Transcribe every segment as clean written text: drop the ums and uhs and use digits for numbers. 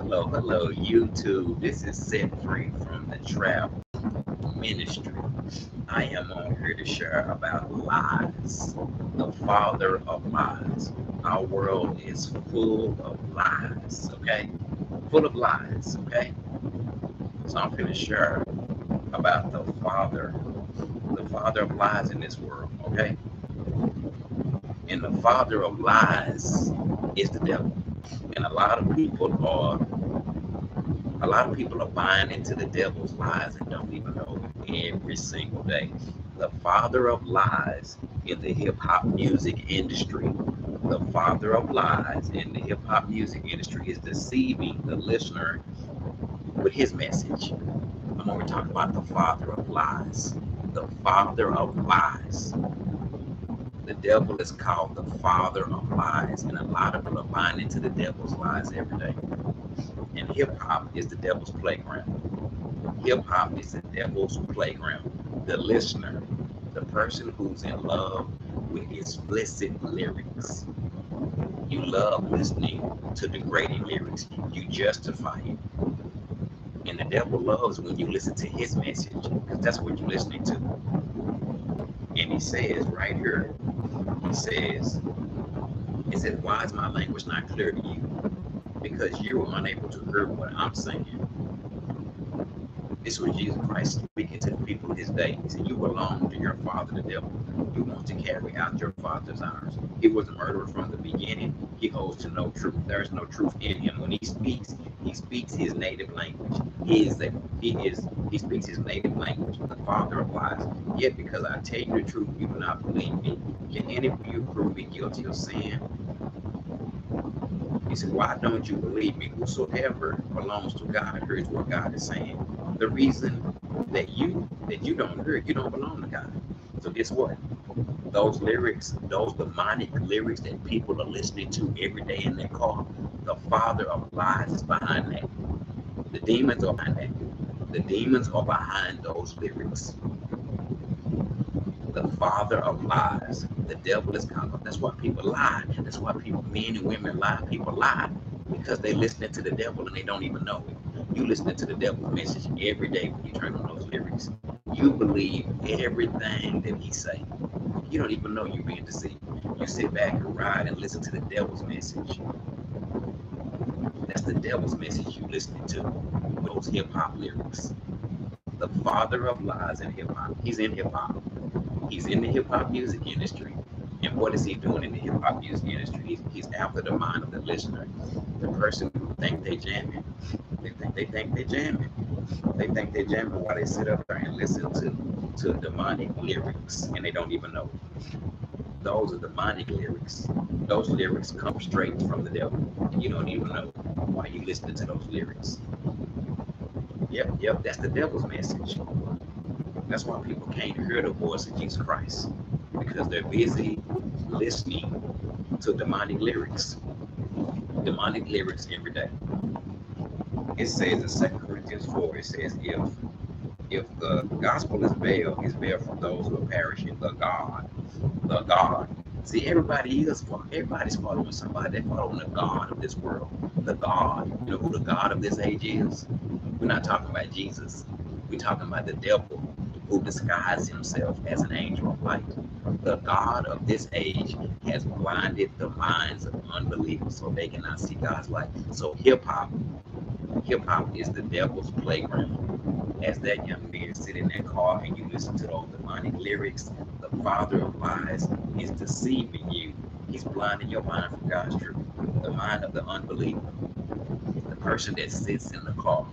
Hello, YouTube. This is Set Free from the Trap Ministry. I am on here to share about lies, the father of lies. Our world is full of lies, okay? Full of lies, okay? So I'm going to share about the father of lies in this world, okay? And the father of lies is the devil. And a lot of people are buying into the devil's lies and don't even know it every single day. The father of lies in the hip hop music industry, the father of lies in the hip hop music industry is deceiving the listener with his message. I'm going to talk about the father of lies. The father of lies. The devil is called the father of lies, and a lot of people are buying into the devil's lies every day. And hip hop is the devil's playground. Hip hop is the devil's playground. The listener, the person who's in love with explicit lyrics. You love listening to degrading lyrics. You justify it. And the devil loves when you listen to his message, because that's what you're listening to. And he says right here, he says, why is my language not clear to you? Because you are unable to hear what I'm saying. This was Jesus Christ speaking to the people of his day. He said, you belong to your father, the devil. You want to carry out your father's honors. He was a murderer from the beginning. He holds to no truth. There is no truth in him. When he speaks his native language. He speaks his native language, the father of lies. Yet because I tell you the truth, you do not believe me. Can any of you prove me guilty of sin? He said, why don't you believe me? Whosoever belongs to God hears what God is saying. The reason that you don't hear it, you don't belong to God. So guess what? Those lyrics, those demonic lyrics that people are listening to every day in their car, the father of lies is behind that. The demons are behind that. The demons are behind those lyrics. The father of lies. The devil is called. That's why people lie. That's why men and women lie. People lie because they listening to the devil and they don't even know it. You listening to the devil's message every day when you turn on those lyrics. You believe everything that he say. You don't even know you're being deceived. You sit back and ride and listen to the devil's message. That's the devil's message you listening to. Those hip hop lyrics. The father of lies in hip hop. He's in hip hop. He's in the hip hop music industry. And what is he doing in the hip hop music industry? He's after the mind of the listener. The person who think they jamming. They think they jamming. They think they jamming while they sit up there and listen to demonic lyrics and they don't even know. Those are demonic lyrics. Those lyrics come straight from the devil. And you don't even know why you listening to those lyrics. Yep, that's the devil's message. That's why people can't hear the voice of Jesus Christ, because they're busy listening to demonic lyrics every day. It says in 2 Corinthians 4, it says, if the gospel is veiled from those who are perishing, the God. See, everybody's following somebody. They're following the God of this world. The God. You know who the God of this age is? We're not talking about Jesus. We're talking about the devil who disguised himself as an angel of light. The God of this age has blinded the minds of unbelievers so they cannot see God's light. So hip hop is the devil's playground. As that young man sit in that car and you listen to those demonic lyrics, the father of lies is deceiving you. He's blinding your mind from God's truth. The mind of the unbeliever. The person that sits in the car.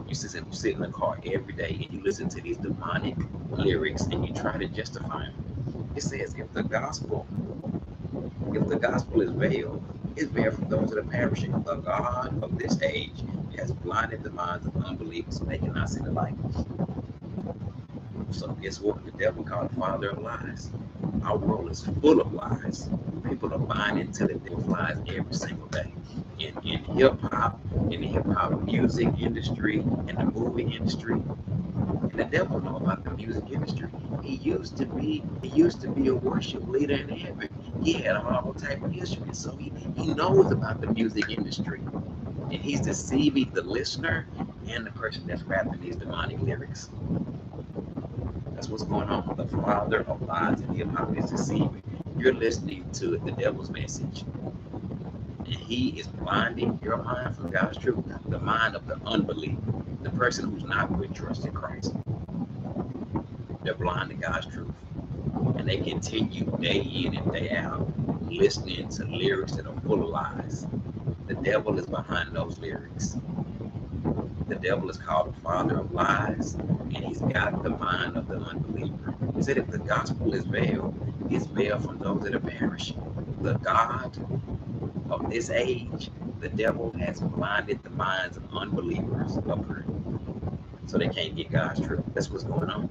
You sit in the car every day and you listen to these demonic lyrics and you try to justify them. It says if the gospel is veiled, it's veiled from those that are perishing. The God of this age has blinded the minds of unbelievers so they cannot see the light. So guess what? The devil called the father of lies. Our world is full of lies. People are buying into the devil's lies every single day. In hip hop, in the hip hop music industry, in the movie industry. And the devil know about the music industry. He used to be a worship leader in heaven. He had all type of instruments, so he knows about the music industry. And he's deceiving the listener and the person that's rapping these demonic lyrics. That's what's going on. The father of lies and hip hop is deceiving. You're listening to the devil's message. And he is blinding your mind from God's truth, the mind of the unbeliever, the person who's not with trust in Christ. They're blind to God's truth. And they continue day in and day out listening to lyrics that are full of lies. The devil is behind those lyrics. The devil is called the father of lies, and he's got the mind of the unbeliever. He said if the gospel is veiled, it's veiled from those that are perishing. The God of this age, the devil has blinded the minds of unbelievers of her, so they can't get God's truth. That's what's going on.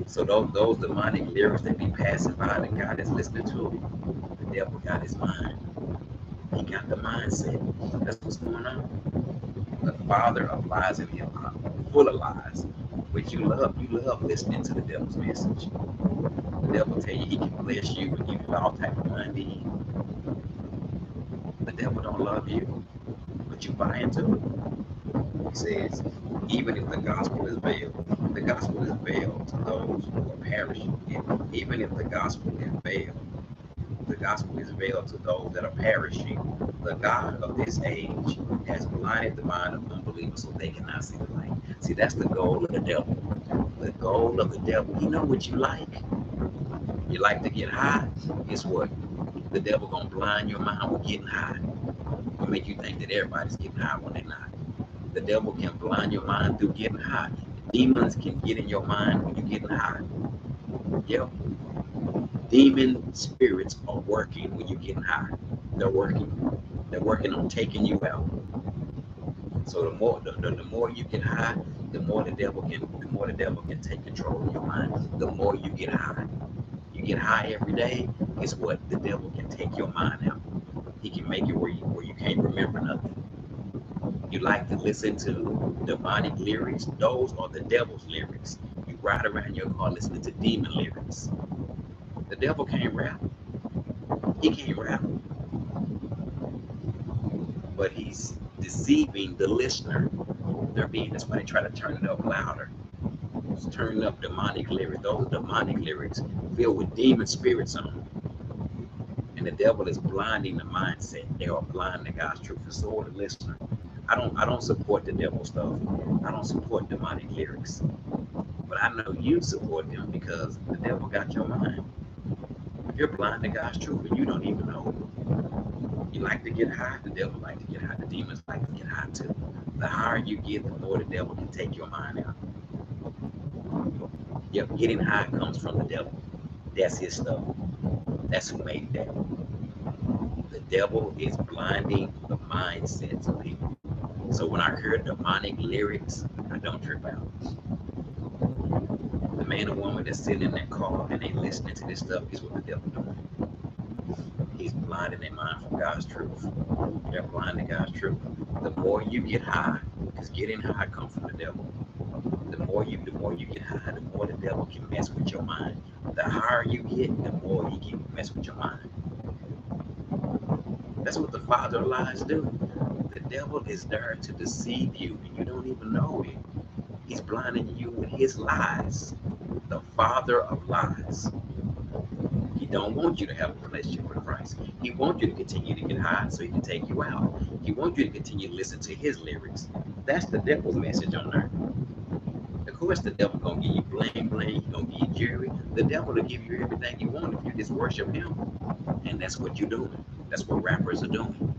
So those demonic lyrics that be passing by that God is listening to, the devil got his mind. He got the mindset. That's what's going on. The father of lies in hip hop, full of lies, which you love listening to the devil's message. The devil tell you he can bless you and give you all type of money. The devil don't love you, but you buy into it. He says, even if the gospel is veiled to those who are perishing. Even if the gospel is veiled to those that are perishing. The God of this age has blinded the mind of unbelievers so they cannot see the light. See, that's the goal of the devil. The goal of the devil. You know what you like? You like to get high? Guess what? The devil gonna blind your mind with getting high. Or make you think that everybody's getting high when they're not. The devil can blind your mind through getting high. Demons can get in your mind when you're getting high. Yep. Demon spirits are working when you're getting high. They're working. They're working on taking you out. So the more you get high, the more the devil can take control of your mind. The more you get high. You get high every day, guess what? The devil can take your mind out. He can make it where you can't remember nothing. You like to listen to demonic lyrics? Those are the devil's lyrics. You ride around your car listening to demon lyrics. The devil can't rap. He can't rap. But he's deceiving the listener. That's why they try to turn it up louder. It's turning up demonic lyrics. Those demonic lyrics filled with demon spirits on them. And the devil is blinding the mindset. They are blind to God's truth. And so the listener. I don't support the devil stuff. I don't support demonic lyrics. But I know you support them because the devil got your mind. You're blind to God's truth and you don't even know. You like to get high, the devil like to get high, the demons like to get high too. The higher you get, the more the devil can take your mind out. Yep, getting high comes from the devil. That's his stuff. That's who made that. The devil is blinding the mindsets of people. So when I hear demonic lyrics, I don't trip out. The man or woman that's sitting in that car and they listening to this stuff is what the devil doing. He's blinding their mind from God's truth. They're blind to God's truth. The more you get high, because getting high comes from the devil. The more you get high, the more the devil can mess with your mind. The higher you get, the more he can mess with your mind. That's what the father of lies do. The devil is there to deceive you, and you don't even know it. He's blinding you with his lies. The father of lies. He don't want you to have a relationship with Christ. He wants you to continue to get high so he can take you out. He wants you to continue to listen to his lyrics. That's the devil's message on there. Of course, the devil gonna give you bling bling. He gonna give you jewelry. The devil will give you everything you want if you just worship him. And that's what you're doing. That's what rappers are doing.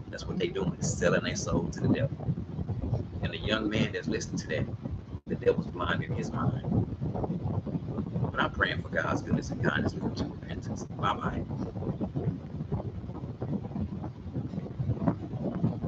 That's what they doing, selling their soul to the devil. And the young man that's listening to that, the devil's blinding his mind. But I'm praying for God's goodness and kindness leading to repentance. Bye-bye.